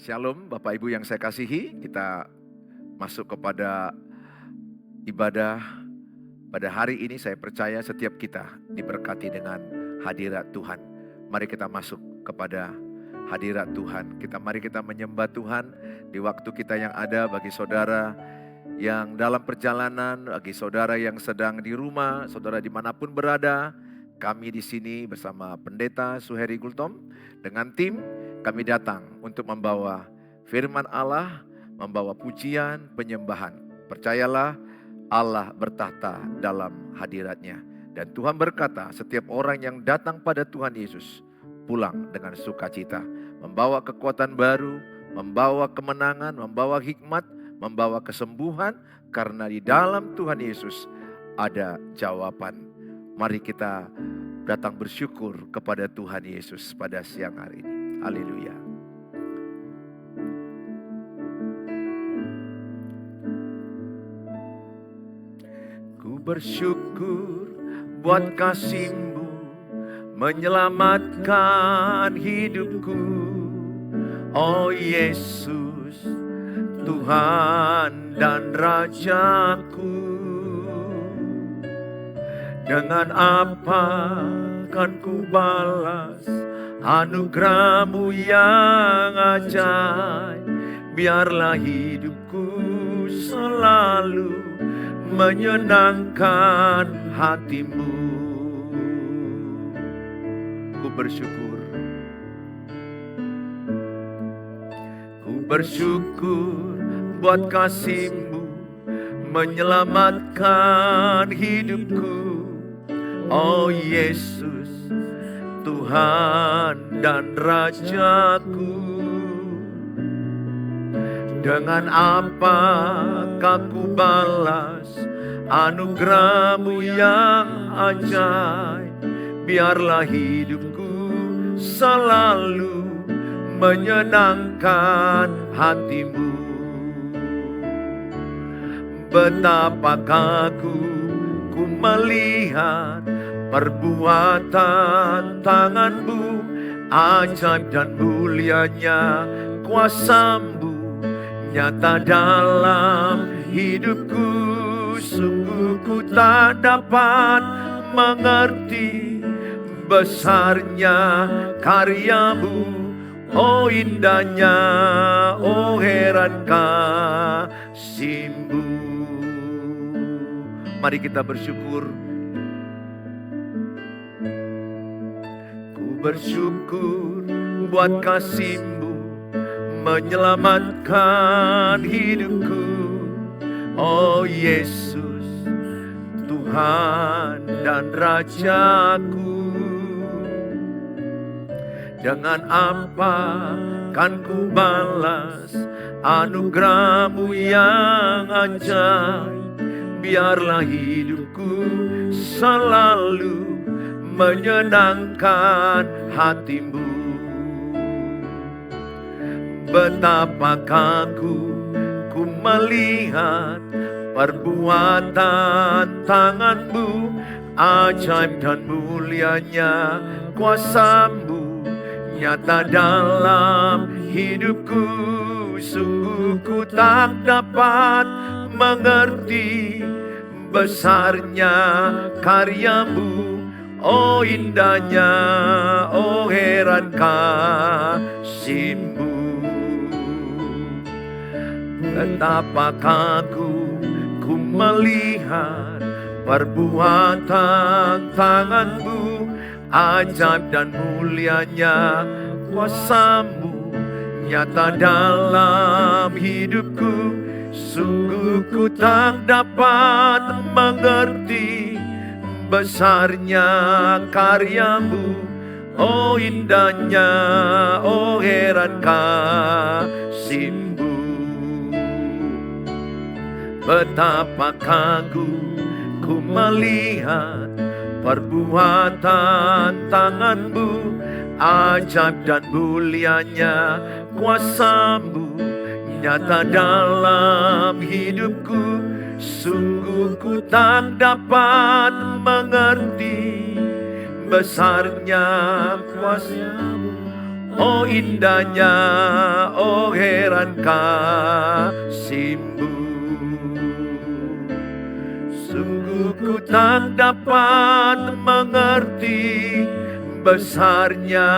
Shalom Bapak Ibu yang saya kasihi, kita masuk kepada ibadah pada hari ini. Saya percaya setiap kita diberkati dengan hadirat Tuhan. Mari kita masuk kepada hadirat Tuhan. Mari kita menyembah Tuhan di waktu kita yang ada. Bagi saudara yang dalam perjalanan, bagi saudara yang sedang di rumah, saudara dimanapun berada, kami di sini bersama Pendeta Suheri Gultom dengan tim. Kami datang untuk membawa firman Allah, membawa pujian, penyembahan. Percayalah, Allah bertahta dalam hadiratnya. Dan Tuhan berkata, setiap orang yang datang pada Tuhan Yesus pulang dengan sukacita, membawa kekuatan baru, membawa kemenangan, membawa hikmat, membawa kesembuhan, karena di dalam Tuhan Yesus ada jawaban. Mari kita datang bersyukur kepada Tuhan Yesus pada siang hari ini. Haleluya. Ku bersyukur buat kasih-Mu menyelamatkan hidupku. Oh Yesus, Tuhan dan Rajaku. Dengan apa kan ku balas anugerah-Mu yang ajaib? Biarlah hidupku selalu menyenangkan hati-Mu. Ku bersyukur buat kasih-Mu menyelamatkan hidupku. Oh Yesus, Tuhan dan Rajaku. Dengan apakah ku balas anugerah-Mu yang ajaib? Biarlah hidupku selalu menyenangkan hati-Mu. Betapakah ku melihat perbuatan tangan-Mu, ajaib dan mulianya kuasa-Mu nyata dalam hidupku. Sungguh ku tak dapat mengerti besarnya karya-Mu. Oh indahnya, oh heran kasih-Mu. Mari kita bersyukur. Ku bersyukur buat kasih-Mu menyelamatkan hidupku. Oh Yesus, Tuhan dan Rajaku. Dengan apa kan ku balas anugerah-Mu yang ajaib? Biarlah hidupku selalu menyenangkan hati-Mu. Betapakah ku melihat perbuatan tangan-Mu, ajaib dan mulianya kuasa-Mu nyata dalam hidupku. Sungguh ku tak dapat mengerti besarnya karya-Mu. Oh indahnya, oh heran kasih-Mu. Betapakah ku melihat perbuatan tangan-Mu, ajaib dan mulianya kuasa-Mu nyata dalam hidupku. Sungguh ku tak dapat mengerti besarnya karya-Mu. Oh indahnya, oh heran kasih-Mu. Betapakah ku melihat perbuatan tangan-Mu, ajaib dan mulianya kuasa-Mu nyata dalam hidupku. Sungguh ku tak dapat mengerti besarnya kuasa-Mu. Oh indahnya, oh heran kasih-Mu. Sungguh ku tak dapat mengerti besarnya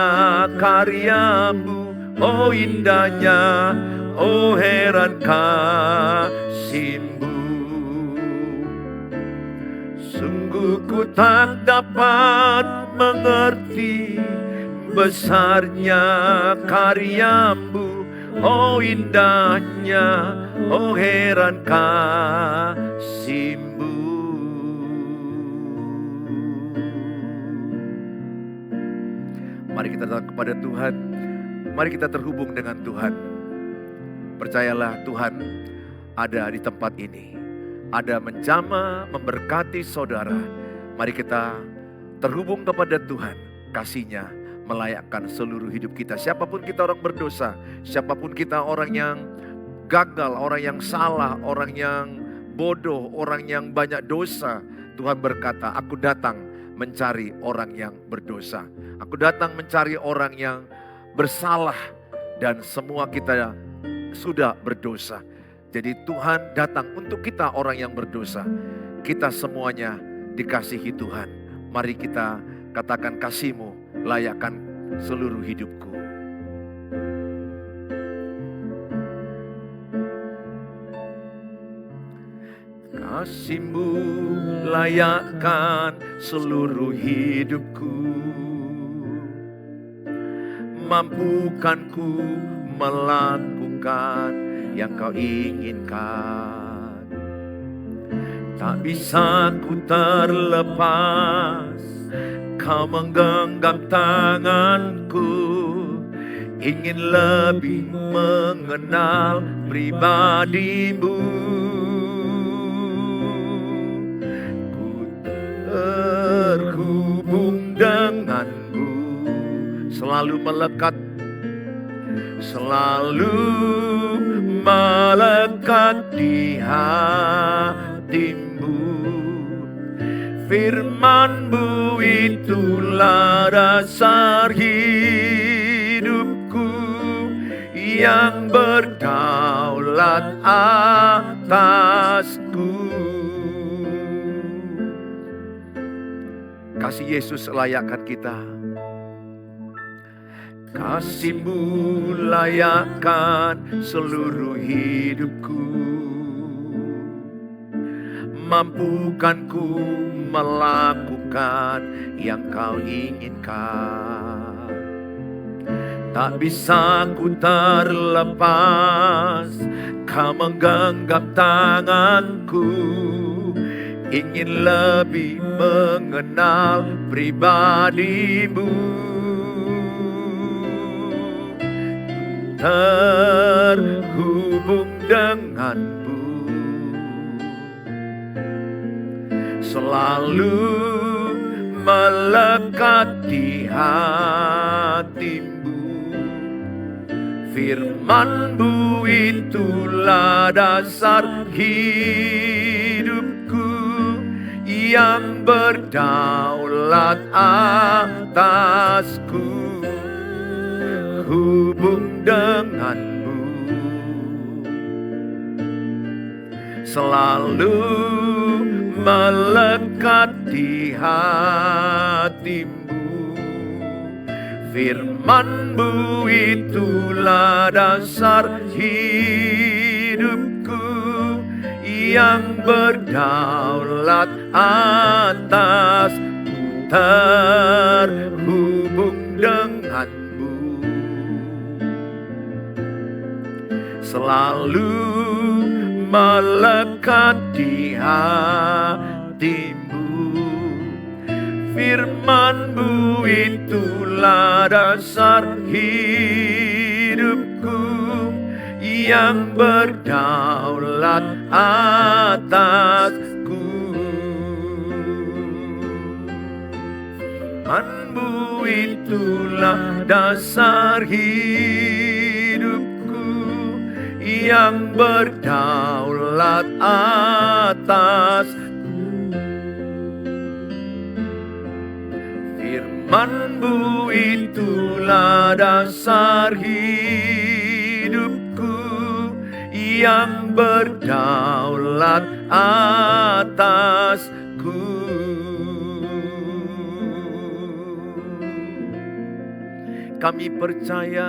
karya-Mu. Oh indahnya, oh heran kasih-Mu. Sungguh ku tak dapat mengerti besarnya karya-Mu. Oh indahnya, oh heran kasih-Mu. Mari kita datang kepada Tuhan. Mari kita terhubung dengan Tuhan. Percayalah Tuhan ada di tempat ini. Ada menjamah, memberkati saudara. Mari kita terhubung kepada Tuhan. Kasih-Nya melayakkan seluruh hidup kita. Siapapun kita orang berdosa. Siapapun kita orang yang gagal, orang yang salah, orang yang bodoh, orang yang banyak dosa. Tuhan berkata, aku datang mencari orang yang berdosa. Aku datang mencari orang yang bersalah. Dan semua kita sudah berdosa. Jadi Tuhan datang untuk kita orang yang berdosa. Kita semuanya dikasihi Tuhan. Mari kita katakan, kasih-Mu layakkan seluruh hidupku. Kasih-Mu layakkan seluruh hidupku. Mampukan ku melakukan yang Kau inginkan. Tak bisa ku terlepas, Kau menggenggam tanganku. Ingin lebih mengenal pribadi-Mu. Ku terhubung dengan-Mu, selalu melekat, selalu melekat di hati-Mu. Firman-Mu itulah dasar hidupku, yang berdaulat atasku. Kasih Yesus layakkan kita. Kasih-Mu layakkan seluruh hidupku. Mampukan ku melakukan yang Kau inginkan. Tak bisa ku terlepas, Kau menggenggam tanganku. Ingin lebih mengenal pribadi-Mu. Terhubung dengan-Mu, selalu melekat di hati-Mu. Firman-Mu itulah dasar hidupku, yang berdaulat atasku. Hubung dengan-Mu, selalu melekat di hati-Mu. Firman-Mu itulah dasar hidupku, yang berdaulat atasku. Terhubung dengan-Mu, selalu melekat di hati-Mu. Firman-Mu itulah dasar hidupku, yang berdaulat atasku. Firman-Mu itulah dasar hidupku, yang berdaulat atasku. Firman-Mu itulah dasar hidupku, yang berdaulat atasku. Kami percaya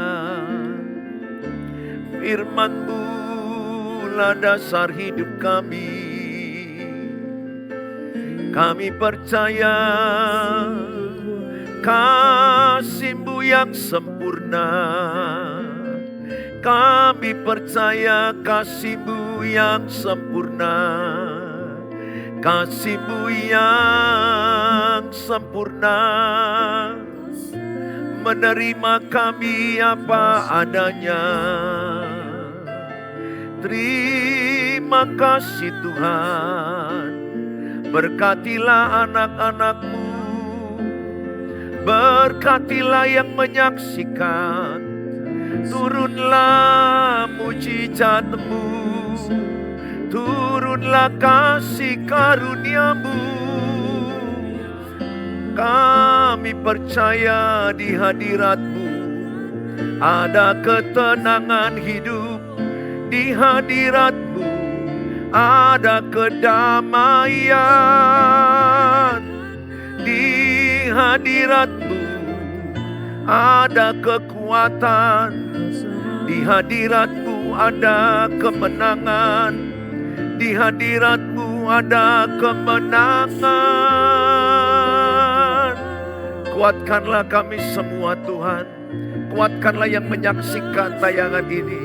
firman-Mu lah dasar hidup kami. Kami percaya kasih-Mu yang sempurna. Kami percaya kasih-Mu yang sempurna. Kasih-Mu yang sempurna menerima kami apa adanya. Terima kasih Tuhan. Berkatilah anak-anak-Mu. Berkatilah yang menyaksikan. Turunlah mujizat-Mu. Turunlah kasih karunia-Mu. Kami percaya di hadirat-Mu ada ketenangan hidup. Di hadirat-Mu ada kedamaian. Di hadirat-Mu ada kekuatan. Di hadirat-Mu ada kemenangan. Di hadirat-Mu ada kemenangan. Kuatkanlah kami semua Tuhan. Kuatkanlah yang menyaksikan tayangan ini.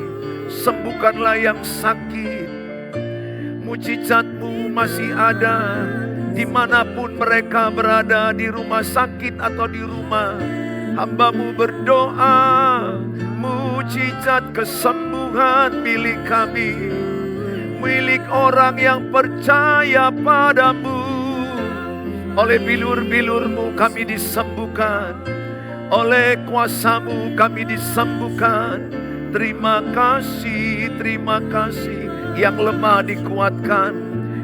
Sembuhkanlah yang sakit. Mujizat-Mu masih ada dimanapun mereka berada, di rumah sakit atau di rumah. Hamba-Mu berdoa, mujizat kesembuhan milik kami, milik orang yang percaya padamu. Oleh bilur-bilur-Mu kami disembuhkan. Oleh kuasa-Mu kami disembuhkan. Terima kasih, terima kasih. Yang lemah dikuatkan,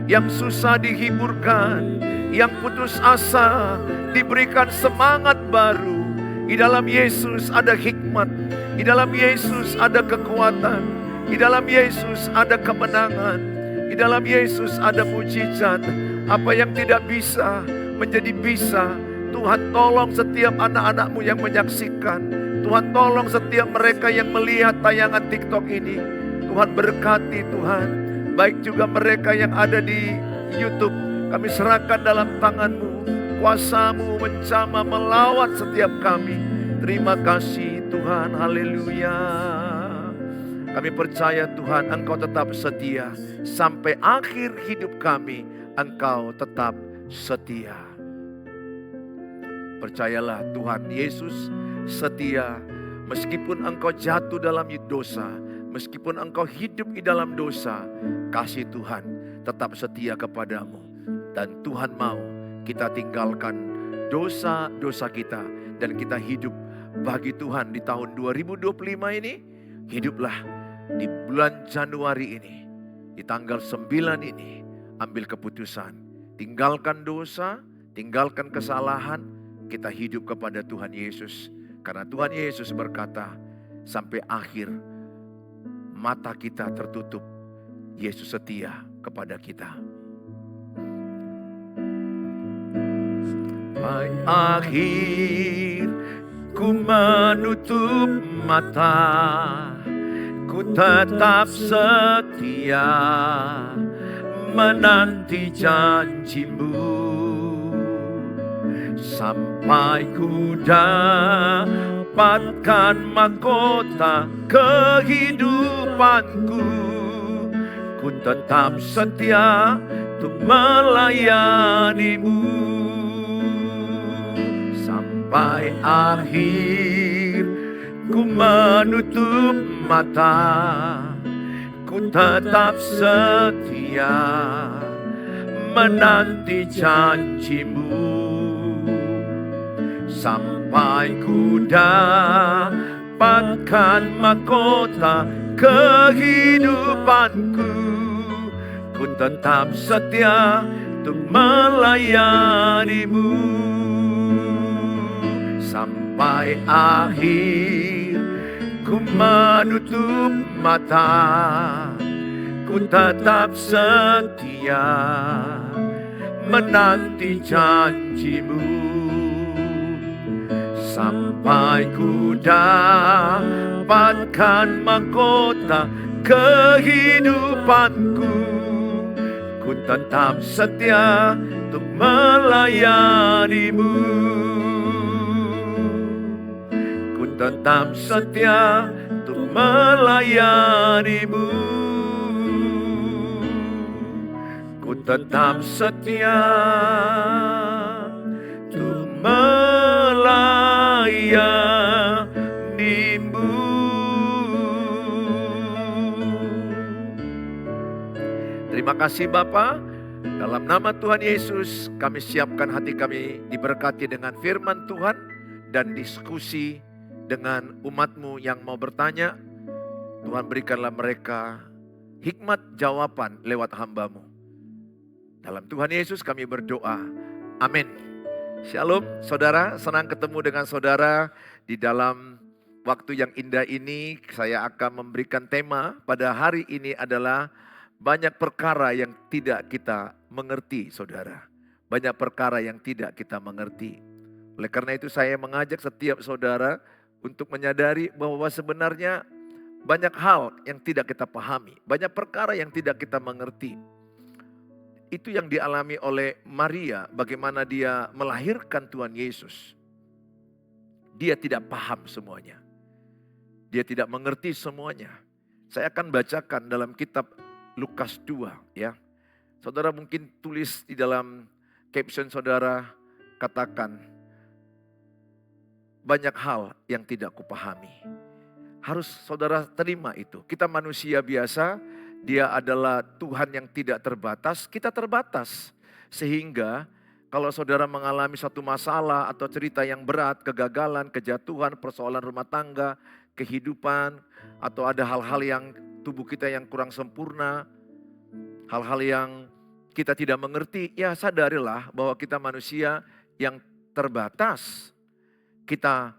yang susah dihiburkan, yang putus asa diberikan semangat baru. Di dalam Yesus ada hikmat. Di dalam Yesus ada kekuatan. Di dalam Yesus ada kemenangan. Di dalam Yesus ada mujizat. Apa yang tidak bisa menjadi bisa. Tuhan tolong setiap anak-anak-Mu yang menyaksikan. Tuhan tolong setiap mereka yang melihat tayangan TikTok ini. Tuhan berkati Tuhan. Baik juga mereka yang ada di YouTube. Kami serahkan dalam tangan-Mu. Kuasa-Mu menjamah melawat setiap kami. Terima kasih Tuhan. Haleluya. Kami percaya Tuhan Engkau tetap setia. Sampai akhir hidup kami Engkau tetap setia. Percayalah Tuhan Yesus setia. Meskipun engkau jatuh dalam dosa, meskipun engkau hidup di dalam dosa, kasih Tuhan tetap setia kepadamu. Dan Tuhan mau kita tinggalkan dosa-dosa kita dan kita hidup bagi Tuhan di tahun 2025 ini. Hiduplah di bulan Januari ini, di tanggal 9 ini, ambil keputusan. Tinggalkan dosa, tinggalkan kesalahan, kita hidup kepada Tuhan Yesus. Karena Tuhan Yesus berkata, sampai akhir mata kita tertutup, Yesus setia kepada kita. Sampai akhir ku menutup mata, ku tetap setia menanti janji-Mu. Sampai ku dapatkan mahkota kehidupanku, ku tetap setia untuk melayani-Mu. Sampai akhir ku menutup mata, ku tetap setia menanti janji-Mu. Sampai ku dapatkan mahkota kehidupanku, ku tetap setia untuk melayani-Mu. Sampai akhir ku menutup mata, ku tetap setia menanti janjimu, sampai ku dapatkan mahkota kehidupanku. Ku tetap setia untuk melayanimu. Ku tetap setia untuk melayanimu. Ku tetap setia untuk melayanimu. Terima kasih Bapa. Dalam nama Tuhan Yesus, kami siapkan hati kami diberkati dengan firman Tuhan dan diskusi dengan umat-Mu yang mau bertanya. Tuhan berikanlah mereka hikmat jawaban lewat hamba-Mu. Dalam Tuhan Yesus kami berdoa. Amin. Shalom saudara, senang ketemu dengan saudara di dalam waktu yang indah ini. Saya akan memberikan tema pada hari ini adalah banyak perkara yang tidak kita mengerti, saudara. Banyak perkara yang tidak kita mengerti. Oleh karena itu saya mengajak setiap saudara untuk menyadari bahwa sebenarnya banyak hal yang tidak kita pahami. Banyak perkara yang tidak kita mengerti. Itu yang dialami oleh Maria, bagaimana dia melahirkan Tuhan Yesus. Dia tidak paham semuanya. Dia tidak mengerti semuanya. Saya akan bacakan dalam kitab Lukas 2 ya. Saudara mungkin tulis di dalam caption saudara, katakan banyak hal yang tidak kupahami. Harus saudara terima itu. Kita manusia biasa, Dia adalah Tuhan yang tidak terbatas, kita terbatas. Sehingga kalau saudara mengalami satu masalah atau cerita yang berat, kegagalan, kejatuhan, persoalan rumah tangga, kehidupan, atau ada hal-hal yang tubuh kita yang kurang sempurna, hal-hal yang kita tidak mengerti, ya sadarilah bahwa kita manusia yang terbatas. Kita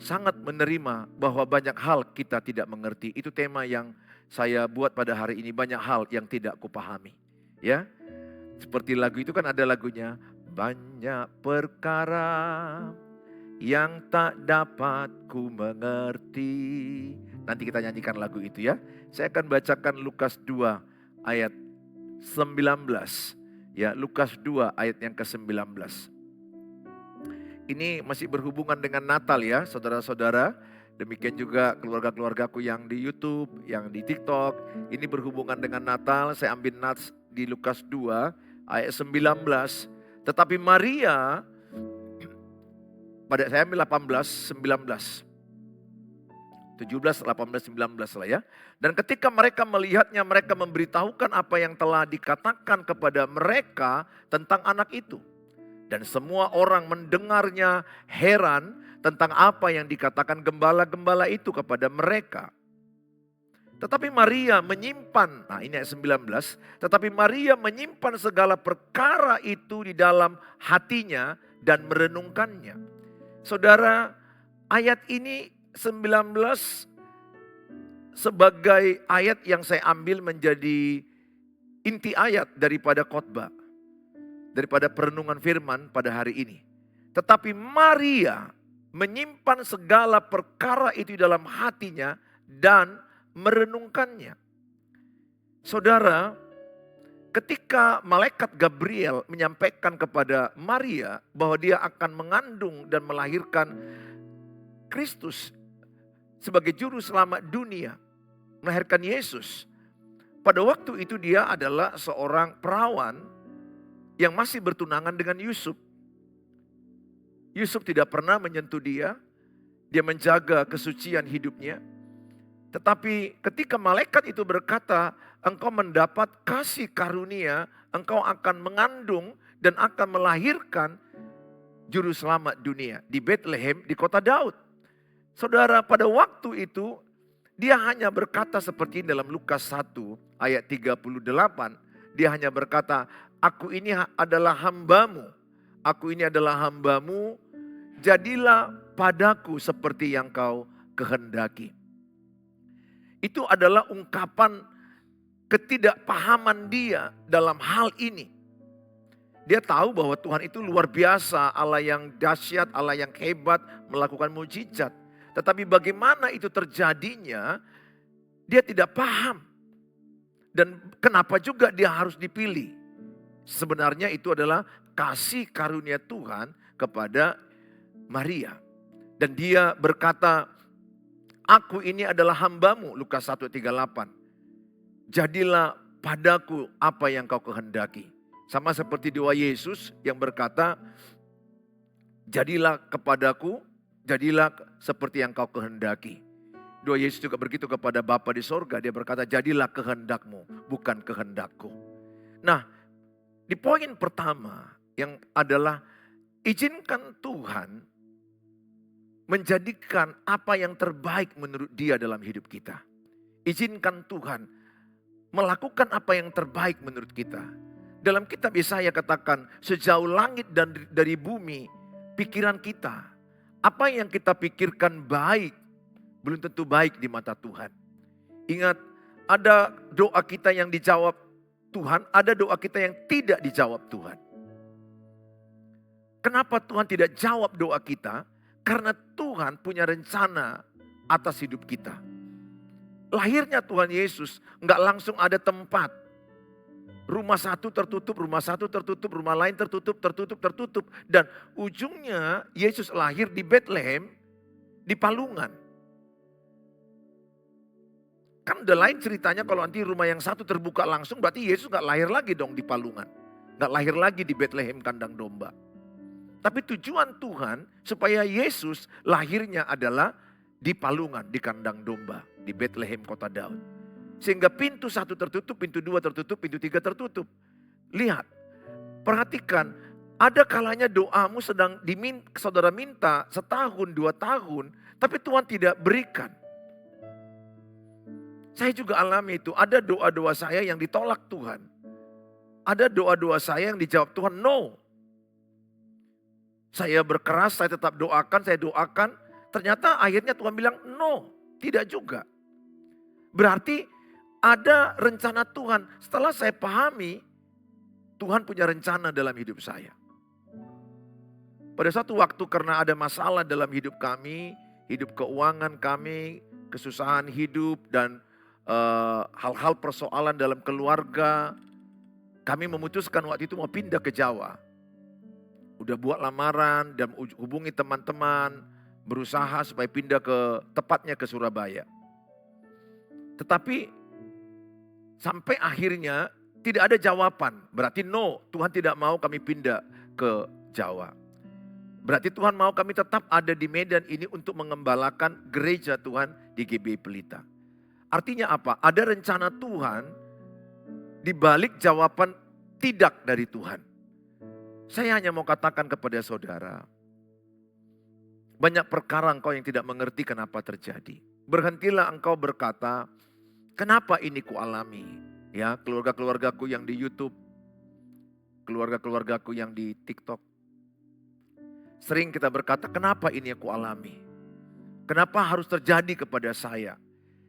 sangat menerima bahwa banyak hal kita tidak mengerti. Itu tema yang saya buat pada hari ini, banyak hal yang tidak kupahami. Ya, seperti lagu itu kan ada lagunya, banyak perkara yang tak dapat ku mengerti. Nanti kita nyanyikan lagu itu ya. Saya akan bacakan Lukas 2 ayat 19. Ya, Lukas 2 ayat yang ke-19. Ini masih berhubungan dengan Natal ya, saudara-saudara. Demikian juga keluarga-keluargaku yang di YouTube, yang di TikTok. Ini berhubungan dengan Natal. Saya ambil nats di Lukas 2 ayat 19. Tetapi Maria, pada saya ambil 18, 19. 17, 18, 19 lah ya. Dan ketika mereka melihatnya, mereka memberitahukan apa yang telah dikatakan kepada mereka tentang anak itu. Dan semua orang mendengarnya heran tentang apa yang dikatakan gembala-gembala itu kepada mereka. Tetapi Maria menyimpan, nah ini ayat 19, tetapi Maria menyimpan segala perkara itu di dalam hatinya dan merenungkannya. Saudara, ayat ini 19 sebagai ayat yang saya ambil menjadi inti ayat daripada khotbah, daripada perenungan firman pada hari ini. Tetapi Maria menyimpan segala perkara itu dalam hatinya dan merenungkannya. Saudara, ketika malaikat Gabriel menyampaikan kepada Maria bahwa dia akan mengandung dan melahirkan Kristus sebagai juru selamat dunia, melahirkan Yesus. Pada waktu itu dia adalah seorang perawan yang masih bertunangan dengan Yusuf. Yusuf tidak pernah menyentuh dia, dia menjaga kesucian hidupnya. Tetapi ketika malaikat itu berkata, engkau mendapat kasih karunia, engkau akan mengandung dan akan melahirkan juru selamat dunia di Bethlehem di kota Daud. Saudara, pada waktu itu dia hanya berkata seperti ini dalam Lukas 1 ayat 38. Dia hanya berkata, aku ini adalah hambamu. Aku ini adalah hambamu. Jadilah padaku seperti yang kau kehendaki. Itu adalah ungkapan ketidakpahaman dia dalam hal ini. Dia tahu bahwa Tuhan itu luar biasa, Allah yang dahsyat, Allah yang hebat, melakukan mujizat. Tetapi bagaimana itu terjadinya, dia tidak paham. Dan kenapa juga dia harus dipilih? Sebenarnya itu adalah kasih karunia Tuhan kepada Maria. Dan dia berkata, aku ini adalah hambamu, Lukas 1:38. Jadilah padaku apa yang kau kehendaki. Sama seperti doa Yesus yang berkata, jadilah kepadaku, jadilah seperti yang kau kehendaki. Doa Yesus juga begitu kepada Bapa di sorga. Dia berkata, jadilah kehendakmu, bukan kehendakku. Nah, di poin pertama yang adalah izinkan Tuhan menjadikan apa yang terbaik menurut Dia dalam hidup kita. Izinkan Tuhan melakukan apa yang terbaik menurut kita. Dalam kitab Yesaya katakan, sejauh langit dan dari bumi, pikiran kita, apa yang kita pikirkan baik, belum tentu baik di mata Tuhan. Ingat, ada doa kita yang dijawab Tuhan, ada doa kita yang tidak dijawab Tuhan. Kenapa Tuhan tidak jawab doa kita? Karena Tuhan punya rencana atas hidup kita. Lahirnya Tuhan Yesus nggak langsung ada tempat. Rumah satu tertutup, rumah satu tertutup, rumah lain tertutup, tertutup. Dan ujungnya Yesus lahir di Bethlehem, di palungan. Kan udah lain ceritanya kalau nanti rumah yang satu terbuka langsung, berarti Yesus gak lahir lagi dong di palungan. Gak lahir lagi di Bethlehem kandang domba. Tapi tujuan Tuhan supaya Yesus lahirnya adalah di palungan, di kandang domba, di Bethlehem kota Daud. Sehingga pintu satu tertutup, pintu dua tertutup, pintu tiga tertutup. Lihat, perhatikan, ada kalanya doamu sedang saudara minta setahun, 2 tahun, tapi Tuhan tidak berikan. Saya juga alami itu, ada doa-doa saya yang ditolak Tuhan. Ada doa-doa saya yang dijawab Tuhan, no. Saya berkeras, saya tetap doakan, saya doakan. Ternyata akhirnya Tuhan bilang, no, tidak juga. Berarti ada rencana Tuhan. Setelah saya pahami, Tuhan punya rencana dalam hidup saya. Pada suatu waktu karena ada masalah dalam hidup kami, hidup keuangan kami, kesusahan hidup dan hal-hal persoalan dalam keluarga, kami memutuskan waktu itu mau pindah ke Jawa. Udah buat lamaran dan hubungi teman-teman, berusaha supaya pindah tepatnya ke Surabaya. Tetapi sampai akhirnya tidak ada jawaban. Berarti no, Tuhan tidak mau kami pindah ke Jawa. Berarti Tuhan mau kami tetap ada di Medan ini untuk mengembalakan gereja Tuhan di GBI Pelita. Artinya apa? Ada rencana Tuhan di balik jawaban tidak dari Tuhan. Saya hanya mau katakan kepada saudara, banyak perkara engkau yang tidak mengerti kenapa terjadi. Berhentilah engkau berkata, kenapa ini kualami? Ya, keluarga-keluargaku yang di YouTube, keluarga-keluargaku yang di TikTok. Sering kita berkata, kenapa ini aku alami? Kenapa harus terjadi kepada saya?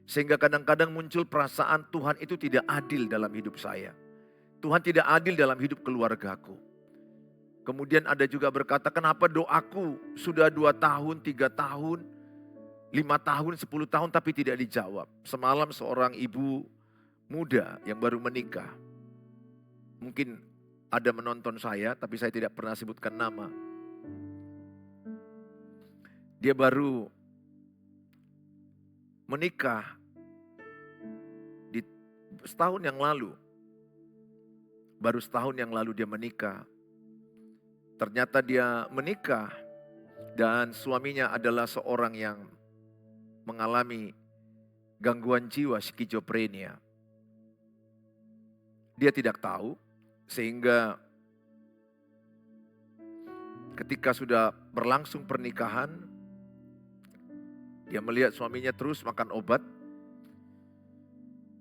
Sehingga kadang-kadang muncul perasaan Tuhan itu tidak adil dalam hidup saya. Tuhan tidak adil dalam hidup keluargaku. Kemudian ada juga berkata, kenapa doaku sudah 2 tahun, 3 tahun, 5 tahun, 10 tahun tapi tidak dijawab. Semalam seorang ibu muda yang baru menikah. Mungkin ada menonton saya tapi saya tidak pernah sebutkan nama. Dia baru menikah di setahun yang lalu. Baru setahun yang lalu dia menikah. Ternyata dia menikah dan suaminya adalah seorang yang mengalami gangguan jiwa skizofrenia. Dia tidak tahu sehingga ketika sudah berlangsung pernikahan, dia melihat suaminya terus makan obat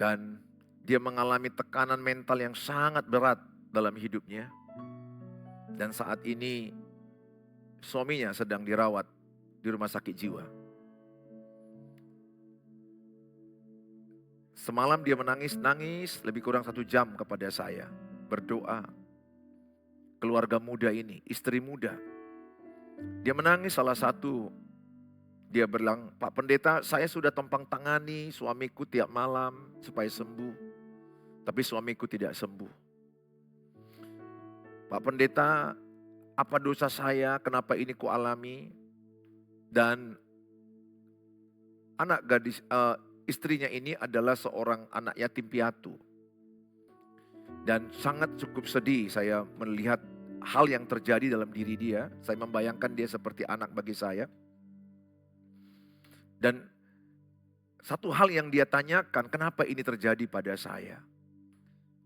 dan dia mengalami tekanan mental yang sangat berat dalam hidupnya. Dan saat ini suaminya sedang dirawat di rumah sakit jiwa. Semalam dia nangis lebih kurang 1 jam kepada saya. Berdoa. Keluarga muda ini, istri muda. Dia menangis salah satu. Dia bilang, Pak Pendeta, saya sudah tumpang tangani suamiku tiap malam supaya sembuh. Tapi suamiku tidak sembuh. Pak Pendeta, apa dosa saya, kenapa ini ku alami? Dan istrinya ini adalah seorang anak yatim piatu. Dan sangat cukup sedih saya melihat hal yang terjadi dalam diri dia. Saya membayangkan dia seperti anak bagi saya. Dan satu hal yang dia tanyakan, kenapa ini terjadi pada saya?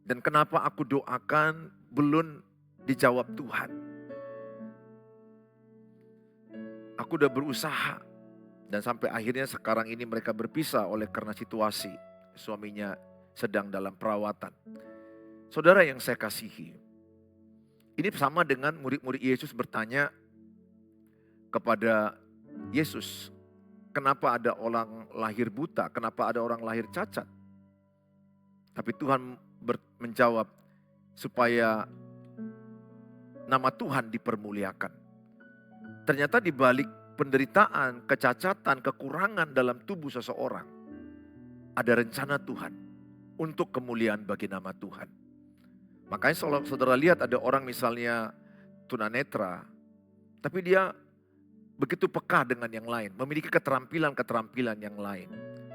Dan kenapa aku doakan belum dijawab Tuhan? Aku udah berusaha. Dan sampai akhirnya sekarang ini mereka berpisah oleh karena situasi. Suaminya sedang dalam perawatan. Saudara yang saya kasihi. Ini sama dengan murid-murid Yesus bertanya kepada Yesus. Kenapa ada orang lahir buta? Kenapa ada orang lahir cacat? Tapi Tuhan menjawab supaya nama Tuhan dipermuliakan. Ternyata di balik penderitaan, kecacatan, kekurangan dalam tubuh seseorang, ada rencana Tuhan untuk kemuliaan bagi nama Tuhan. Makanya kalau saudara lihat ada orang misalnya tunanetra, tapi dia begitu peka dengan yang lain, memiliki keterampilan-keterampilan yang lain.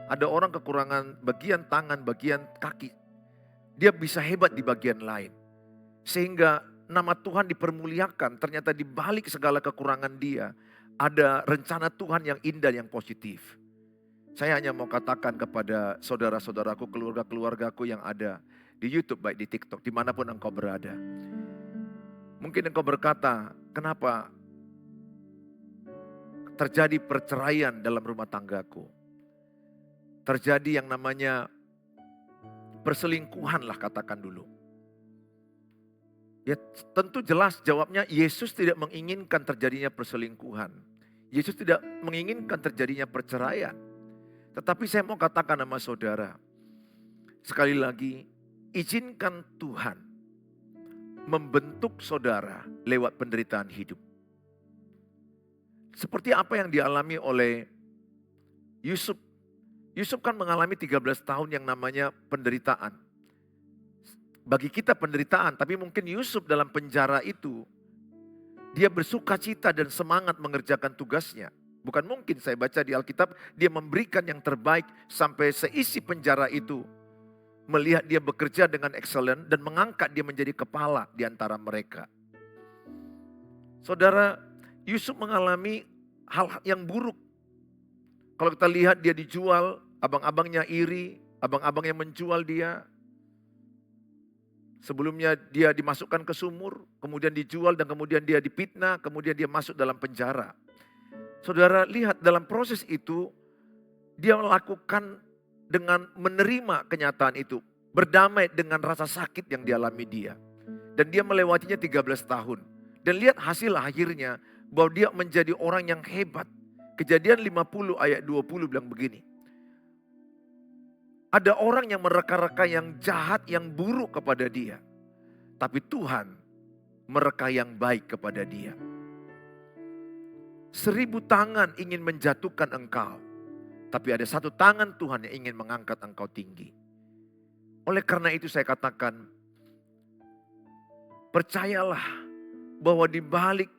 Ada orang kekurangan bagian tangan, bagian kaki, dia bisa hebat di bagian lain. Sehingga nama Tuhan dipermuliakan, ternyata di balik segala kekurangan dia, ada rencana Tuhan yang indah, yang positif. Saya hanya mau katakan kepada saudara-saudaraku, keluarga-keluargaku yang ada di YouTube, baik di TikTok, dimanapun engkau berada. Mungkin engkau berkata, kenapa terjadi perceraian dalam rumah tanggaku? Terjadi yang namanya perselingkuhan lah katakan dulu. Ya tentu jelas jawabnya, Yesus tidak menginginkan terjadinya perselingkuhan. Yesus tidak menginginkan terjadinya perceraian. Tetapi saya mau katakan sama saudara, sekali lagi, izinkan Tuhan membentuk saudara lewat penderitaan hidup. Seperti apa yang dialami oleh Yusuf. Yusuf kan mengalami 13 tahun yang namanya penderitaan. Bagi kita penderitaan, tapi mungkin Yusuf dalam penjara itu, dia bersuka cita dan semangat mengerjakan tugasnya. Bukan mungkin, saya baca di Alkitab, dia memberikan yang terbaik sampai seisi penjara itu. Melihat dia bekerja dengan excellent dan mengangkat dia menjadi kepala di antara mereka. Saudara, Yusuf mengalami hal yang buruk. Kalau kita lihat dia dijual, abang-abangnya iri, abang-abangnya menjual dia. Sebelumnya dia dimasukkan ke sumur, kemudian dijual dan kemudian dia dipitnah, kemudian dia masuk dalam penjara. Saudara lihat dalam proses itu, dia melakukan dengan menerima kenyataan itu. Berdamai dengan rasa sakit yang dialami dia. Dan dia melewatinya 13 tahun. Dan lihat hasil akhirnya, bahwa dia menjadi orang yang hebat. Kejadian 50 ayat 20 bilang begini. Ada orang yang mereka-reka yang jahat, yang buruk kepada dia. Tapi Tuhan mereka yang baik kepada dia. 1000 tangan ingin menjatuhkan engkau. Tapi ada 1 tangan Tuhan yang ingin mengangkat engkau tinggi. Oleh karena itu saya katakan, percayalah bahwa di balik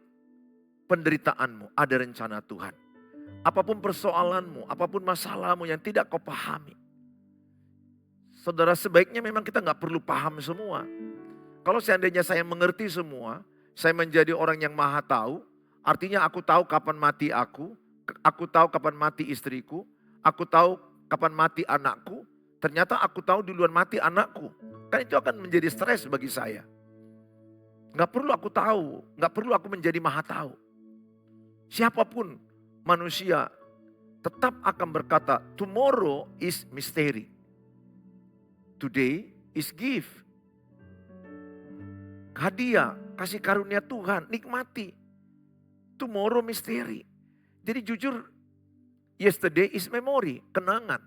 penderitaanmu ada rencana Tuhan. Apapun persoalanmu, apapun masalahmu yang tidak kau pahami. Saudara, sebaiknya memang kita gak perlu paham semua. Kalau seandainya saya mengerti semua, saya menjadi orang yang maha tahu, artinya aku tahu kapan mati aku tahu kapan mati istriku, aku tahu kapan mati anakku, ternyata aku tahu duluan mati anakku. Kan itu akan menjadi stres bagi saya. Gak perlu aku tahu, gak perlu aku menjadi maha tahu. Siapapun manusia tetap akan berkata, tomorrow is mystery. Today is gift. Hadiah, kasih karunia Tuhan, nikmati. Tomorrow mystery. Jadi jujur, yesterday is memory, kenangan.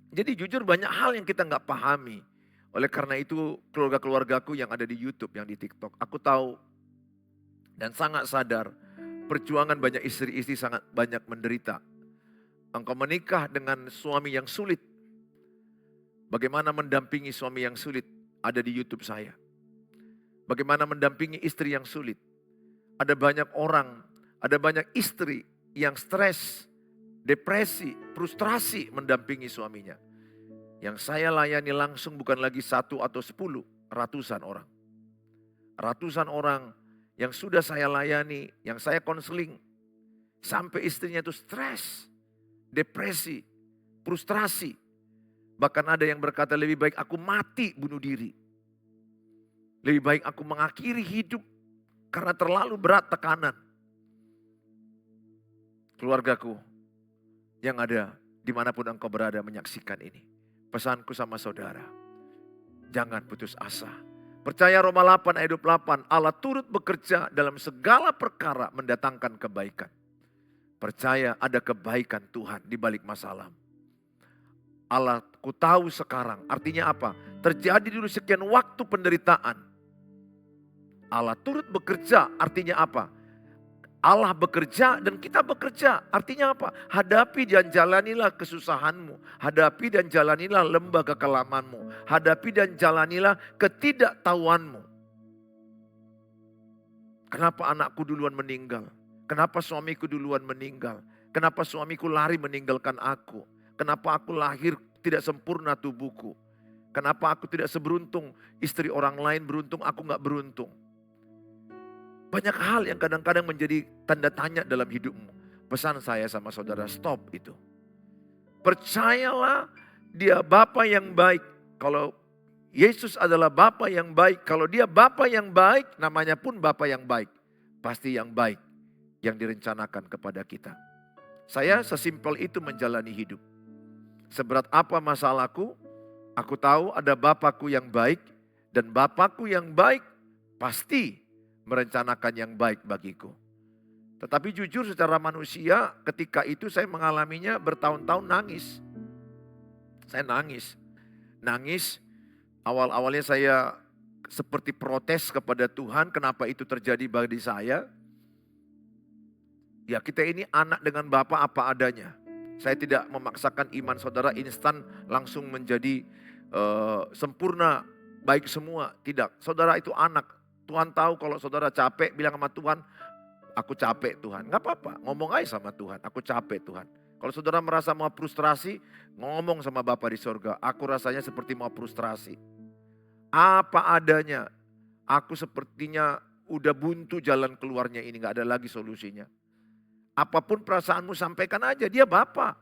Jadi jujur banyak hal yang kita nggak pahami. Oleh karena itu keluarga-keluargaku yang ada di YouTube, yang di TikTok, aku tahu dan sangat sadar perjuangan banyak istri-istri sangat banyak menderita. Engkau menikah dengan suami yang sulit. Bagaimana mendampingi suami yang sulit ada di YouTube saya. Bagaimana mendampingi istri yang sulit. Ada banyak orang, ada banyak istri yang stres, depresi, frustrasi mendampingi suaminya. Yang saya layani langsung bukan lagi 1 atau 10, ratusan orang. Ratusan orang yang sudah saya layani, yang saya konseling. Sampai istrinya itu stres, depresi, frustrasi. Bahkan ada yang berkata lebih baik aku mati bunuh diri. Lebih baik aku mengakhiri hidup karena terlalu berat tekanan. Keluargaku yang ada dimanapun engkau berada menyaksikan ini. Pesanku sama saudara, jangan putus asa. Percaya Roma 8 ayat 28, Allah turut bekerja dalam segala perkara mendatangkan kebaikan. Percaya ada kebaikan Tuhan di balik masalah. Allah ku tahu sekarang, artinya apa? Terjadi dulu sekian waktu penderitaan. Allah turut bekerja, artinya apa? Allah bekerja dan kita bekerja. Artinya apa? Hadapi dan jalanilah kesusahanmu. Hadapi dan jalanilah lembah kekelamanmu. Hadapi dan jalanilah ketidaktahuanmu. Kenapa anakku duluan meninggal? Kenapa suamiku duluan meninggal? Kenapa suamiku lari meninggalkan aku? Kenapa aku lahir tidak sempurna tubuhku? Kenapa aku tidak seberuntung istri orang lain beruntung, aku gak beruntung? Banyak hal yang kadang-kadang menjadi tanda tanya dalam hidupmu. Pesan saya sama saudara, stop itu. Percayalah dia Bapa yang baik. Kalau Yesus adalah Bapa yang baik, kalau dia Bapa yang baik, namanya pun Bapa yang baik. Pasti yang baik yang direncanakan kepada kita. Saya sesimpel itu menjalani hidup. Seberat apa masalahku, aku tahu ada Bapakku yang baik. Dan Bapakku yang baik pasti merencanakan yang baik bagiku. Tetapi jujur secara manusia ketika itu saya mengalaminya bertahun-tahun nangis. Saya nangis. Nangis, awal-awalnya saya seperti protes kepada Tuhan kenapa itu terjadi bagi saya. Ya kita ini anak dengan Bapa apa adanya. Saya tidak memaksakan iman saudara instan langsung menjadi sempurna, baik semua. Tidak, saudara itu anak. Tuhan tahu kalau saudara capek, bilang sama Tuhan, aku capek Tuhan. Gak apa-apa, ngomong aja sama Tuhan, aku capek Tuhan. Kalau saudara merasa mau frustrasi, ngomong sama Bapa di sorga, aku rasanya seperti mau frustrasi. Apa adanya, aku sepertinya udah buntu jalan keluarnya ini, gak ada lagi solusinya. Apapun perasaanmu sampaikan aja, dia Bapa.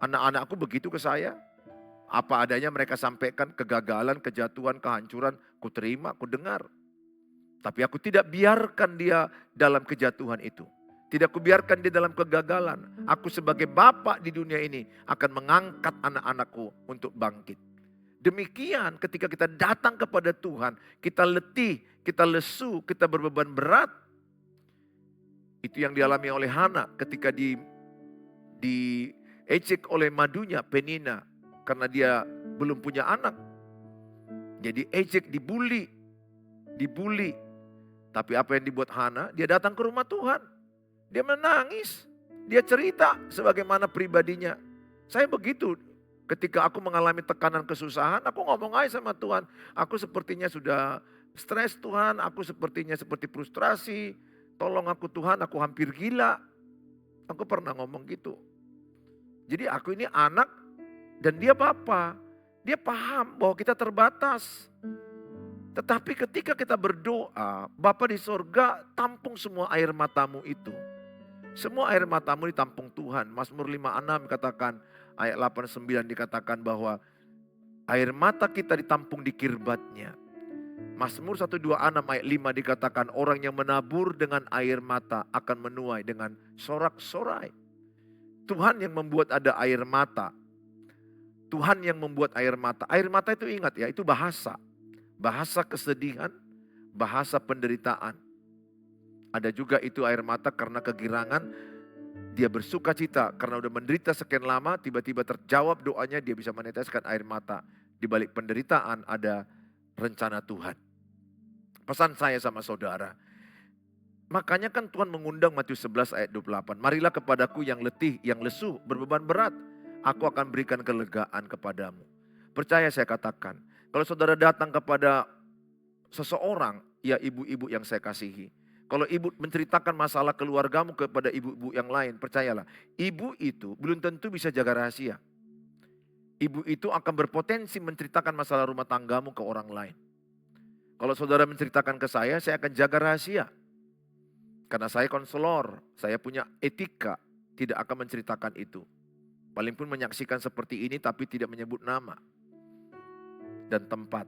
Anak-anakku begitu ke saya. Apa adanya mereka sampaikan, kegagalan, kejatuhan, kehancuran, ku terima, ku dengar. Tapi aku tidak biarkan dia dalam kejatuhan itu. Tidak kubiarkan dia dalam kegagalan. Aku sebagai Bapa di dunia ini akan mengangkat anak-anakku untuk bangkit. Demikian ketika kita datang kepada Tuhan, kita letih, kita lesu, kita berbeban berat. Itu yang dialami oleh Hana ketika diejek oleh madunya Penina. Karena dia belum punya anak. Jadi ejek, dibully. Tapi apa yang dibuat Hana, dia datang ke rumah Tuhan. Dia menangis. Dia cerita sebagaimana pribadinya. Saya begitu. Ketika aku mengalami tekanan kesusahan, aku ngomong aja sama Tuhan. Aku sepertinya sudah stres Tuhan. Aku sepertinya seperti frustrasi. Tolong aku Tuhan, aku hampir gila. Aku pernah ngomong gitu. Jadi aku ini anak dan dia Bapa. Dia paham bahwa kita terbatas. Tetapi ketika kita berdoa, Bapa di sorga tampung semua air matamu itu. Semua air matamu ditampung Tuhan. Mazmur 56 katakan, ayat 89 dikatakan bahwa air mata kita ditampung di kirbatnya. Mazmur 126 ayat 5 dikatakan orang yang menabur dengan air mata akan menuai dengan sorak-sorai. Tuhan yang membuat ada air mata. Tuhan yang membuat air mata. Air mata itu ingat ya, itu bahasa. Bahasa kesedihan, bahasa penderitaan. Ada juga itu air mata karena kegirangan, Dia bersuka cita karena udah menderita sekian lama, tiba-tiba terjawab doanya, dia bisa meneteskan air mata. Di balik penderitaan ada rencana Tuhan. Pesan saya sama saudara, makanya kan Tuhan mengundang Matius 11 ayat 28. Marilah kepadaku yang letih, yang lesu, berbeban berat. Aku akan berikan kelegaan kepadamu. Percaya saya katakan, kalau saudara datang kepada seseorang, ya ibu-ibu yang saya kasihi. Kalau ibu menceritakan masalah keluargamu kepada ibu-ibu yang lain, percayalah, ibu itu belum tentu bisa jaga rahasia. Ibu itu akan berpotensi menceritakan masalah rumah tanggamu ke orang lain. Kalau saudara menceritakan ke saya akan jaga rahasia. Karena saya konselor, saya punya etika, tidak akan menceritakan itu. Paling pun menyaksikan seperti ini tapi tidak menyebut nama dan tempat.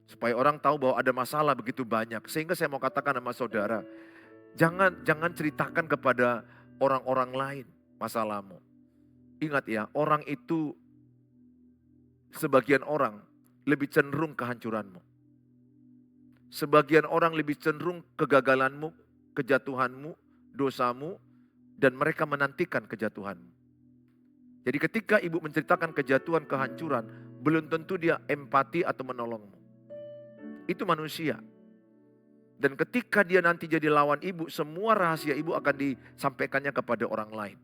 Supaya orang tahu bahwa ada masalah begitu banyak. Sehingga saya mau katakan sama saudara, jangan ceritakan kepada orang-orang lain masalahmu. Ingat ya, orang itu, sebagian orang lebih cenderung kehancuranmu. Sebagian orang lebih cenderung kegagalanmu, kejatuhanmu, dosamu, dan mereka menantikan kejatuhanmu. Jadi ketika ibu menceritakan kejatuhan, kehancuran, belum tentu dia empati atau menolongmu. Itu manusia. Dan ketika dia nanti jadi lawan ibu, semua rahasia ibu akan disampaikannya kepada orang lain.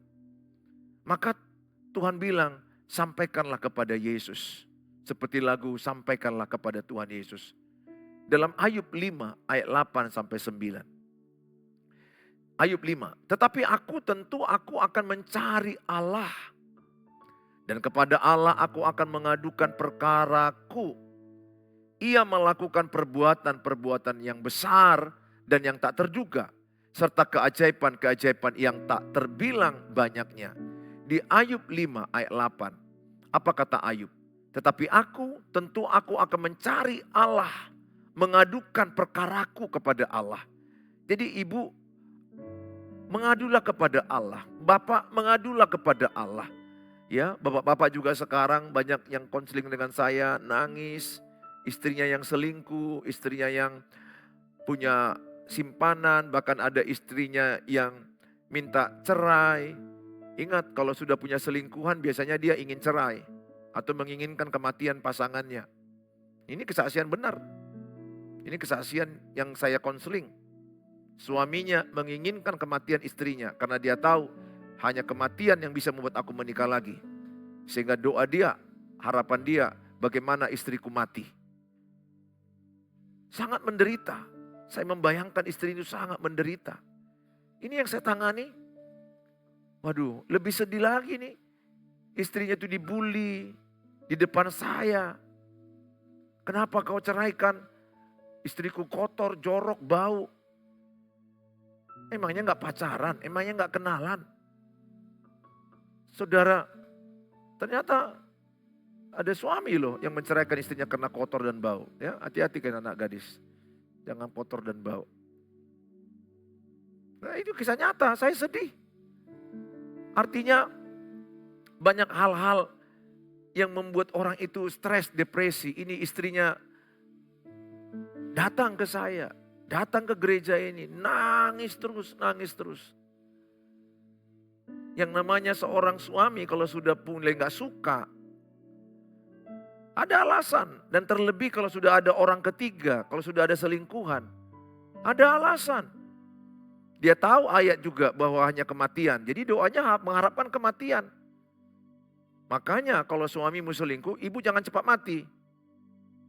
Maka Tuhan bilang, sampaikanlah kepada Yesus. Seperti lagu, sampaikanlah kepada Tuhan Yesus. Dalam Ayub 5 ayat 8 sampai 9. Ayub 5, tetapi aku akan mencari Allah. Dan kepada Allah aku akan mengadukan perkaraku. Ia melakukan perbuatan-perbuatan yang besar dan yang tak terduga. Serta keajaiban-keajaiban yang tak terbilang banyaknya. Di Ayub 5 ayat 8. Apa kata Ayub? Tetapi aku akan mencari Allah. Mengadukan perkaraku kepada Allah. Jadi ibu, mengadulah kepada Allah. Bapak, mengadulah kepada Allah. Ya, bapak-bapak juga sekarang banyak yang konseling dengan saya, nangis. Istrinya yang selingkuh, istrinya yang punya simpanan, bahkan ada istrinya yang minta cerai. Ingat, kalau sudah punya selingkuhan biasanya dia ingin cerai atau menginginkan kematian pasangannya. Ini kesaksian benar. Ini kesaksian yang saya konseling. Suaminya menginginkan kematian istrinya karena dia tahu hanya kematian yang bisa membuat aku menikah lagi. Sehingga doa dia, harapan dia, bagaimana istriku mati. Sangat menderita. Saya membayangkan istri itu sangat menderita. Ini yang saya tangani. Waduh, lebih sedih lagi nih. Istrinya itu dibully di depan saya. Kenapa kau ceraikan? Istriku kotor, jorok, bau. Emangnya gak pacaran? Emangnya gak kenalan? Saudara, ternyata ada suami loh yang menceraikan istrinya karena kotor dan bau. Ya, hati-hati kan anak gadis. Jangan kotor dan bau. Nah itu kisah nyata, saya sedih. Artinya banyak hal-hal yang membuat orang itu stres, depresi. Ini istrinya datang ke saya, datang ke gereja ini, nangis terus, nangis terus. Yang namanya seorang suami kalau sudah mulai gak suka, ada alasan. Dan terlebih kalau sudah ada orang ketiga, kalau sudah ada selingkuhan, ada alasan. Dia tahu ayat juga bahwa hanya kematian. Jadi doanya mengharapkan kematian. Makanya kalau suamimu selingkuh, ibu jangan cepat mati.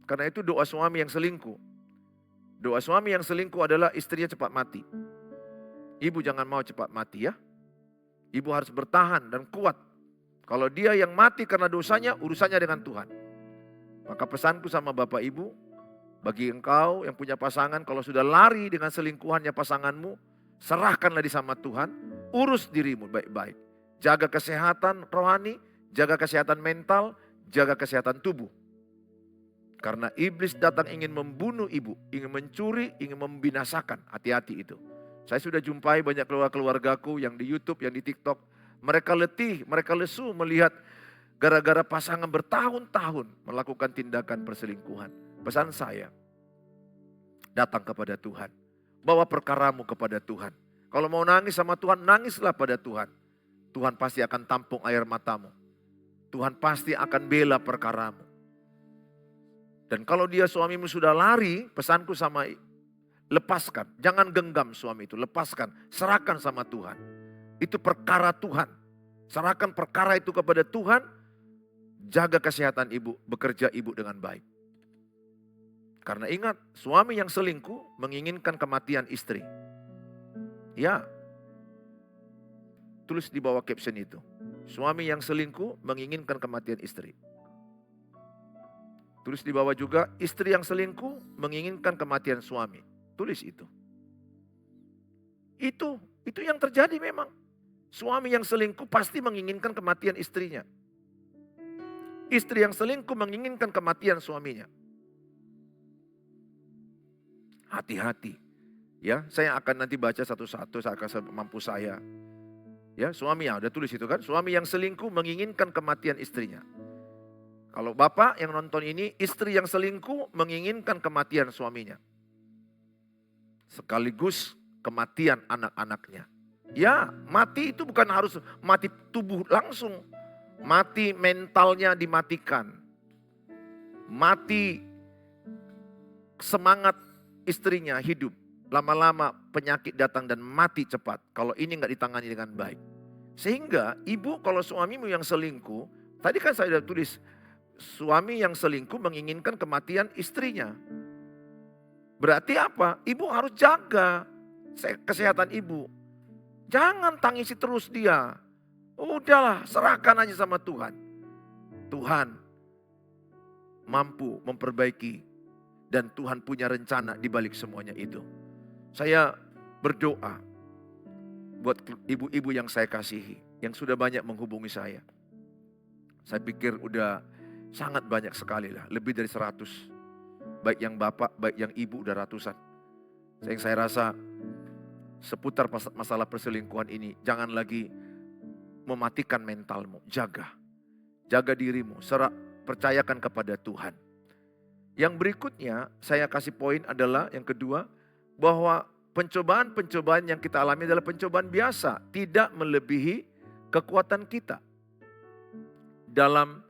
Karena itu doa suami yang selingkuh. Doa suami yang selingkuh adalah istrinya cepat mati. Ibu jangan mau cepat mati ya. Ibu harus bertahan dan kuat. Kalau dia yang mati karena dosanya, urusannya dengan Tuhan. Maka pesanku sama Bapak Ibu, bagi engkau yang punya pasangan, kalau sudah lari dengan selingkuhannya pasanganmu, serahkanlah di sama Tuhan, urus dirimu baik-baik. Jaga kesehatan rohani, jaga kesehatan mental, jaga kesehatan tubuh. Karena iblis datang ingin membunuh ibu, ingin mencuri, ingin membinasakan. Hati-hati itu. Saya sudah jumpai banyak keluargaku yang di YouTube, yang di TikTok. Mereka letih, mereka lesu melihat gara-gara pasangan bertahun-tahun melakukan tindakan perselingkuhan. Pesan saya, datang kepada Tuhan. Bawa perkaramu kepada Tuhan. Kalau mau nangis sama Tuhan, nangislah pada Tuhan. Tuhan pasti akan tampung air matamu. Tuhan pasti akan bela perkaramu. Dan kalau dia suamimu sudah lari, pesanku sama lepaskan. Jangan genggam suami itu, lepaskan. Serahkan sama Tuhan. Itu perkara Tuhan. Serahkan perkara itu kepada Tuhan. Jaga kesehatan ibu, bekerja ibu dengan baik. Karena ingat, suami yang selingkuh menginginkan kematian istri. Ya, tulis di bawah caption itu. Suami yang selingkuh menginginkan kematian istri. Tulis di bawah juga, istri yang selingkuh menginginkan kematian suami. Tulis itu. Itu yang terjadi memang. Suami yang selingkuh pasti menginginkan kematian istrinya. Istri yang selingkuh menginginkan kematian suaminya. Hati-hati. Ya, saya akan nanti baca satu-satu, saya akan mampu saya. Ya, suami udah tulis itu kan, suami yang selingkuh menginginkan kematian istrinya. Kalau bapak yang nonton ini, istri yang selingkuh menginginkan kematian suaminya. Sekaligus kematian anak-anaknya. Ya, mati itu bukan harus mati tubuh langsung. Mati mentalnya dimatikan. Mati semangat istrinya hidup. Lama-lama penyakit datang dan mati cepat. Kalau ini nggak ditangani dengan baik. Sehingga ibu kalau suamimu yang selingkuh. Tadi kan saya sudah tulis. Suami yang selingkuh menginginkan kematian istrinya. Berarti apa? Ibu harus jaga kesehatan ibu. Jangan tangisi terus dia. Udahlah, serahkan aja sama Tuhan. Tuhan mampu memperbaiki dan Tuhan punya rencana di balik semuanya itu. Saya berdoa buat ibu-ibu yang saya kasihi, yang sudah banyak menghubungi saya. Saya pikir udah sangat banyak sekali lah, lebih dari 100. Baik yang bapak, baik yang ibu udah ratusan. Yang saya rasa seputar masalah perselingkuhan ini, jangan lagi mematikan mentalmu, jaga dirimu, percayakan kepada Tuhan. Yang berikutnya saya kasih poin adalah yang kedua, bahwa pencobaan-pencobaan yang kita alami adalah pencobaan biasa, tidak melebihi kekuatan kita. Dalam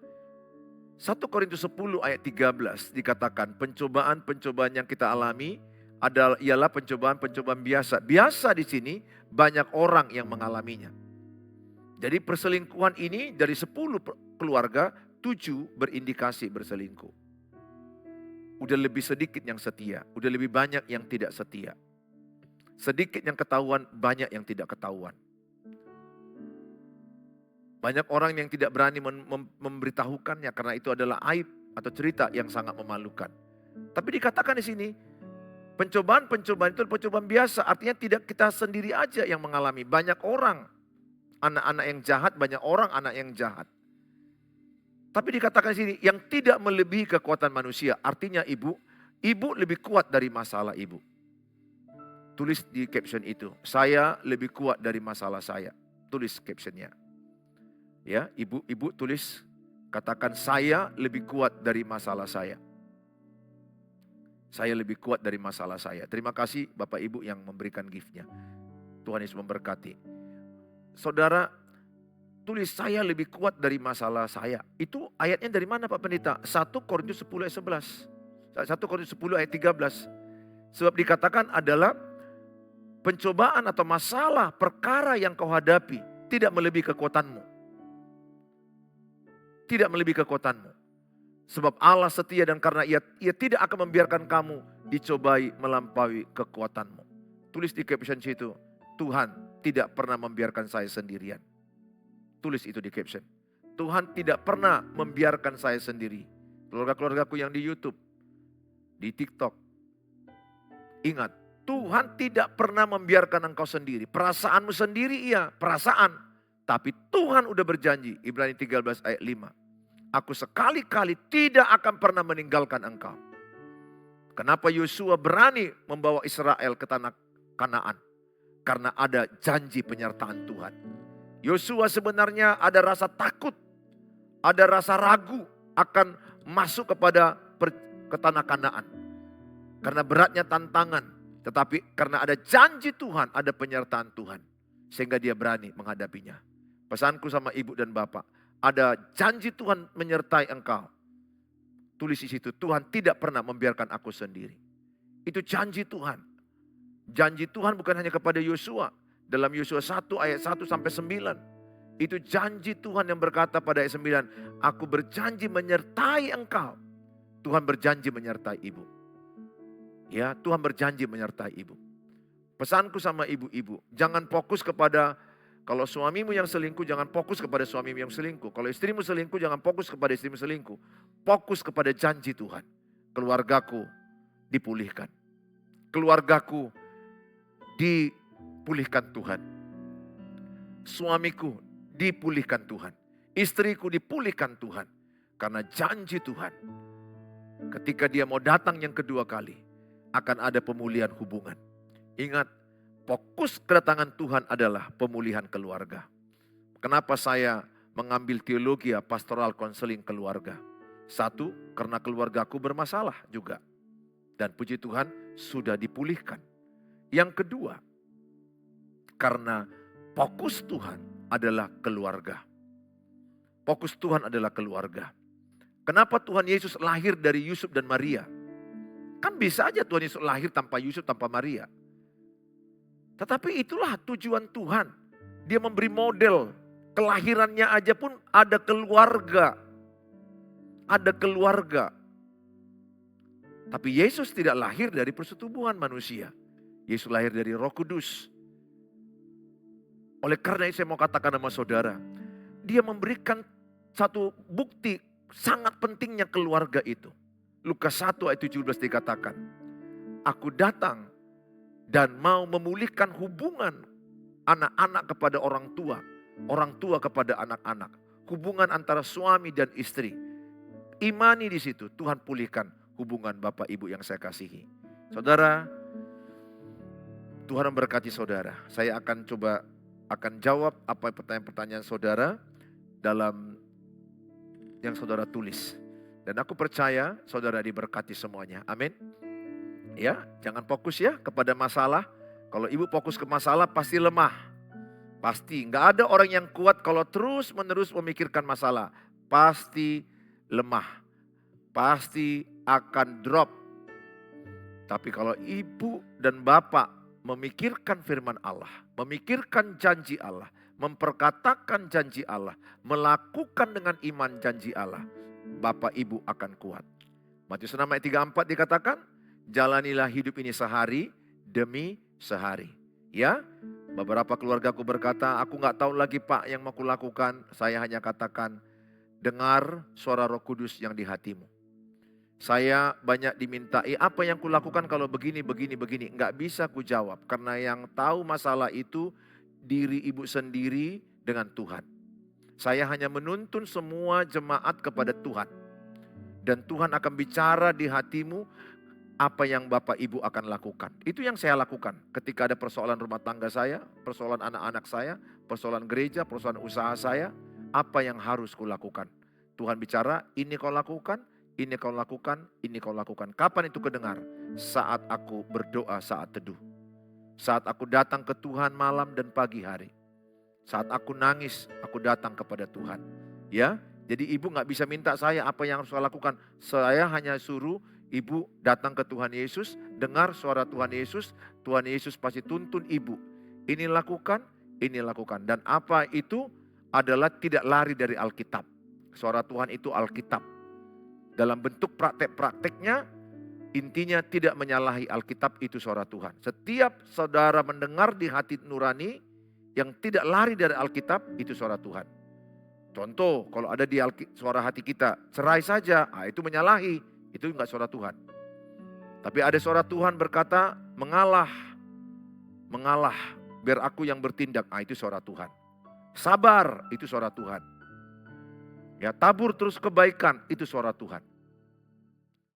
1 Korintus 10 ayat 13 dikatakan pencobaan-pencobaan yang kita alami ialah pencobaan-pencobaan biasa. Biasa di sini banyak orang yang mengalaminya. Jadi perselingkuhan ini dari 10 keluarga, 7 berindikasi berselingkuh. Udah lebih sedikit yang setia, udah lebih banyak yang tidak setia. Sedikit yang ketahuan, banyak yang tidak ketahuan. Banyak orang yang tidak berani memberitahukannya karena itu adalah aib atau cerita yang sangat memalukan. Tapi dikatakan di sini, pencobaan-pencobaan itu pencobaan biasa, artinya tidak kita sendiri aja yang mengalami. Banyak orang, anak-anak yang jahat, banyak orang anak yang jahat. Tapi dikatakan di sini, yang tidak melebihi kekuatan manusia, artinya ibu lebih kuat dari masalah ibu. Tulis di caption itu, saya lebih kuat dari masalah saya. Tulis captionnya. Ya, ibu tulis, katakan saya lebih kuat dari masalah saya. Saya lebih kuat dari masalah saya. Terima kasih Bapak Ibu yang memberikan gift-nya. Tuhan Yesus memberkati. Saudara, tulis saya lebih kuat dari masalah saya. Itu ayatnya dari mana Pak Pendeta? 1 Korintus 10 ayat 11. 1 Korintus 10 ayat 13. Sebab dikatakan adalah pencobaan atau masalah perkara yang kau hadapi tidak melebihi kekuatanmu. Tidak melebihi kekuatanmu. Sebab Allah setia dan karena ia tidak akan membiarkan kamu dicobai melampaui kekuatanmu. Tulis di caption situ, Tuhan tidak pernah membiarkan saya sendirian. Tulis itu di caption. Tuhan tidak pernah membiarkan saya sendiri. Keluarga-keluargaku yang di YouTube, di TikTok. Ingat, Tuhan tidak pernah membiarkan engkau sendiri. Perasaanmu sendiri iya, perasaan. Tapi Tuhan udah berjanji, Ibrani 13 ayat 5. Aku sekali-kali tidak akan pernah meninggalkan engkau. Kenapa Yosua berani membawa Israel ke tanah Kanaan? Karena ada janji penyertaan Tuhan. Yosua sebenarnya ada rasa takut, ada rasa ragu akan masuk ke tanah Kanaan. Karena beratnya tantangan. Tetapi karena ada janji Tuhan, ada penyertaan Tuhan. Sehingga dia berani menghadapinya. Pesanku sama ibu dan bapak, ada janji Tuhan menyertai engkau. Tulis di situ, Tuhan tidak pernah membiarkan aku sendiri. Itu janji Tuhan. Janji Tuhan bukan hanya kepada Yosua. Dalam Yosua 1 ayat 1 sampai 9. Itu janji Tuhan yang berkata pada ayat 9, aku berjanji menyertai engkau. Tuhan berjanji menyertai ibu. Ya, Tuhan berjanji menyertai ibu. Pesanku sama ibu-ibu, jangan fokus kepada, kalau suamimu yang selingkuh, jangan fokus kepada suamimu yang selingkuh. Kalau istrimu selingkuh, jangan fokus kepada istrimu selingkuh. Fokus kepada janji Tuhan. Keluargaku dipulihkan. Keluargaku dipulihkan Tuhan. Suamiku dipulihkan Tuhan. Istriku dipulihkan Tuhan. Karena janji Tuhan. Ketika dia mau datang yang kedua kali, akan ada pemulihan hubungan. Ingat, fokus kedatangan Tuhan adalah pemulihan keluarga. Kenapa saya mengambil teologi pastoral konseling keluarga? Satu, karena keluargaku bermasalah juga. Dan puji Tuhan sudah dipulihkan. Yang kedua, karena fokus Tuhan adalah keluarga. Fokus Tuhan adalah keluarga. Kenapa Tuhan Yesus lahir dari Yusuf dan Maria? Kan bisa aja Tuhan Yesus lahir tanpa Yusuf, tanpa Maria. Tetapi itulah tujuan Tuhan. Dia memberi model. Kelahirannya aja pun ada keluarga. Ada keluarga. Tapi Yesus tidak lahir dari persetubuhan manusia. Yesus lahir dari Roh Kudus. Oleh karena itu saya mau katakan sama saudara. Dia memberikan satu bukti sangat pentingnya keluarga itu. Lukas 1 ayat 17 dikatakan. Aku datang dan mau memulihkan hubungan anak-anak kepada orang tua kepada anak-anak, hubungan antara suami dan istri. Imani di situ, Tuhan pulihkan hubungan Bapak Ibu yang saya kasihi. Saudara, Tuhan memberkati saudara. Saya akan jawab apa pertanyaan-pertanyaan saudara dalam yang saudara tulis. Dan aku percaya saudara diberkati semuanya. Amin. Ya, jangan fokus ya kepada masalah. Kalau ibu fokus ke masalah pasti lemah. Pasti, nggak ada orang yang kuat kalau terus menerus memikirkan masalah. Pasti lemah. Pasti akan drop. Tapi kalau ibu dan bapak memikirkan firman Allah, memikirkan janji Allah, memperkatakan janji Allah, melakukan dengan iman janji Allah, bapak ibu akan kuat. Matius 6 ayat 34 dikatakan, jalanilah hidup ini sehari demi sehari. Ya, beberapa keluargaku berkata, aku gak tahu lagi Pak yang mau kulakukan. Saya hanya katakan, dengar suara Roh Kudus yang di hatimu. Saya banyak dimintai, apa yang kulakukan kalau begini. Gak bisa ku jawab, karena yang tahu masalah itu diri ibu sendiri dengan Tuhan. Saya hanya menuntun semua jemaat kepada Tuhan. Dan Tuhan akan bicara di hatimu, apa yang Bapak Ibu akan lakukan. Itu yang saya lakukan ketika ada persoalan rumah tangga saya, persoalan anak-anak saya, persoalan gereja, persoalan usaha saya. Apa yang harus kulakukan? Tuhan bicara, ini kau lakukan, ini kau lakukan, ini kau lakukan. Kapan itu kedengar? Saat aku berdoa saat teduh. Saat aku datang ke Tuhan malam dan pagi hari. Saat aku nangis, aku datang kepada Tuhan. Ya, jadi ibu gak bisa minta saya apa yang harus saya lakukan. Saya hanya suruh ibu datang ke Tuhan Yesus, dengar suara Tuhan Yesus pasti tuntun ibu. Ini lakukan, ini lakukan. Dan apa itu adalah tidak lari dari Alkitab. Suara Tuhan itu Alkitab. Dalam bentuk praktek-prakteknya, intinya tidak menyalahi Alkitab, itu suara Tuhan. Setiap saudara mendengar di hati nurani, yang tidak lari dari Alkitab, itu suara Tuhan. Contoh, kalau ada di suara hati kita, cerai saja, itu menyalahi. Itu enggak suara Tuhan. Tapi ada suara Tuhan berkata, mengalah, biar aku yang bertindak. Itu suara Tuhan. Sabar, itu suara Tuhan. Ya, tabur terus kebaikan, itu suara Tuhan.